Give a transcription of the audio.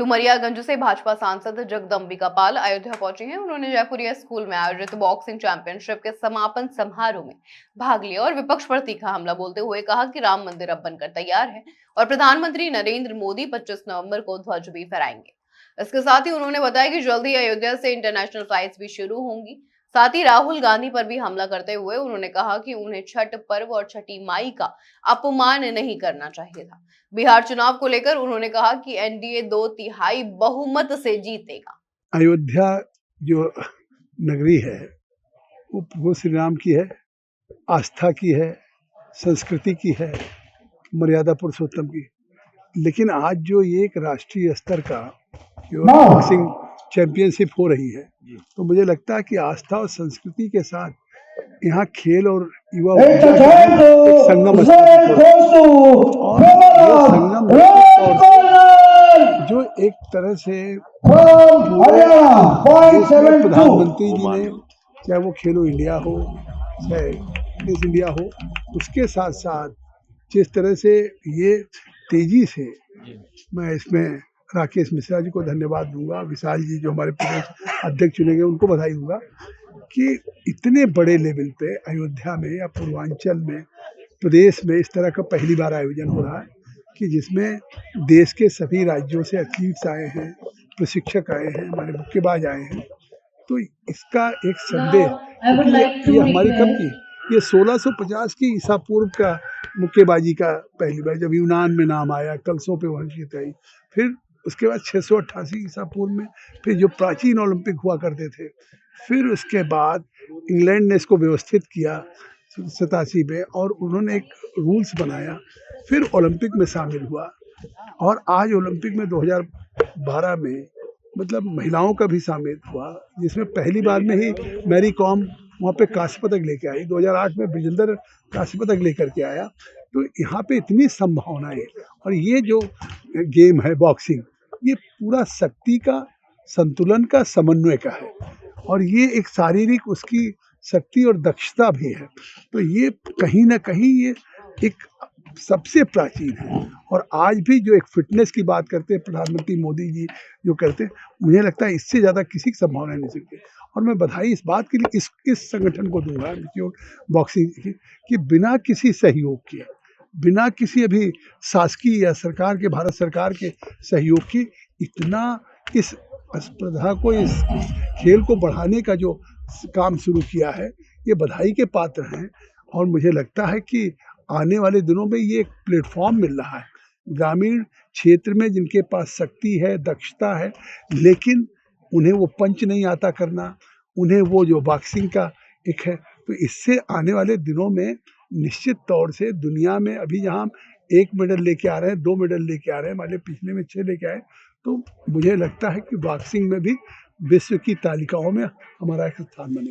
डुमरियागंज से भाजपा सांसद जगदम्बिका पाल अयोध्या पहुंची हैं। उन्होंने जयपुरिया स्कूल में आयोजित बॉक्सिंग चैंपियनशिप के समापन समारोह में भाग लिया और विपक्ष पर तीखा हमला बोलते हुए कहा कि राम मंदिर अब बनकर तैयार है और प्रधानमंत्री नरेंद्र मोदी 25 नवंबर को ध्वज भी फहराएंगे। इसके साथ ही उन्होंने बताया कि जल्द ही अयोध्या से इंटरनेशनल फ्लाइट्स भी शुरू होंगी। साथ ही राहुल गांधी पर भी हमला करते हुए उन्होंने कहा कि उन्हें छठ पर्व और छठी माई का अपमान नहीं करना चाहिए था। बिहार चुनाव को लेकर उन्होंने कहा कि एनडीए 2/3 बहुमत से जीतेगा। अयोध्या जो नगरी है वो प्रभु श्री राम की है, आस्था की है, संस्कृति की है, मर्यादा पुरुषोत्तम की। लेकिन आज जो ये एक राष्ट्रीय स्तर का जो बॉक्सिंग चैंपियनशिप हो रही है, तो मुझे लगता है कि आस्था और संस्कृति के साथ यहाँ खेल और युवा ऊर्जा का एक संगम स्थापित हो और ये संगम जो एक तरह से प्रधानमंत्री जी ने, चाहे वो खेलो इंडिया हो चाहे फिटनेस इंडिया हो, उसके साथ साथ जिस तरह से ये तेजी से, मैं इसमें राकेश मिश्रा जी को धन्यवाद दूंगा, विशाल जी जो हमारे प्रदेश अध्यक्ष चुने गए उनको बधाई दूंगा कि इतने बड़े लेवल पे अयोध्या में या पूर्वांचल में प्रदेश में इस तरह का पहली बार आयोजन हो रहा है कि जिसमें देश के सभी राज्यों से एथलीट्स आए हैं, प्रशिक्षक आए हैं, हमारे मुक्केबाज आए हैं। तो इसका एक संदेश ये हमारी कब की, ये 1650 की ईसा पूर्व का मुक्केबाजी का पहली बार जब यूनान में नाम आया, कलशों पे वंश की तय, फिर उसके बाद 688 ईसा पूर्व में फिर जो प्राचीन ओलंपिक हुआ करते थे, फिर उसके बाद इंग्लैंड ने इसको व्यवस्थित किया 87 में और उन्होंने एक रूल्स बनाया, फिर ओलंपिक में शामिल हुआ और आज ओलंपिक में 2012 में मतलब महिलाओं का भी शामिल हुआ, जिसमें पहली बार में ही मैरी कॉम वहाँ पे कांस्य पदक लेके आई, 2008 में विजेंदर कांस्य पदक लेकर के आया। तो यहाँ पे इतनी संभावनाएं, और ये जो गेम है बॉक्सिंग, ये पूरा शक्ति का, संतुलन का, समन्वय का है और ये एक शारीरिक उसकी शक्ति और दक्षता भी है। तो ये कहीं ना कहीं ये एक सबसे प्राचीन है और आज भी जो एक फिटनेस की बात करते हैं प्रधानमंत्री मोदी जी जो करते हैं, मुझे लगता है इससे ज़्यादा किसी की संभावना नहीं सकती। और मैं बधाई इस बात के लिए इस संगठन को दूंगा बॉक्सिंग की कि बिना किसी सहयोग के, बिना किसी अभी शासकीय या सरकार के, भारत सरकार के सहयोग की इतना इस स्पर्धा को, इस खेल को बढ़ाने का जो काम शुरू किया है, ये बधाई के पात्र हैं। और मुझे लगता है कि आने वाले दिनों में ये एक प्लेटफॉर्म मिल रहा है ग्रामीण क्षेत्र में जिनके पास शक्ति है, दक्षता है, लेकिन उन्हें वो पंच नहीं आता करना, उन्हें वो जो बॉक्सिंग का एक है, तो इससे आने वाले दिनों में निश्चित तौर से दुनिया में अभी जहाँ 1 मेडल लेके आ रहे हैं, 2 मेडल लेके आ रहे हैं, हमारे पिछले में 6 लेके आए, तो मुझे लगता है कि बॉक्सिंग में भी विश्व की तालिकाओं में हमारा एक स्थान बनेगा।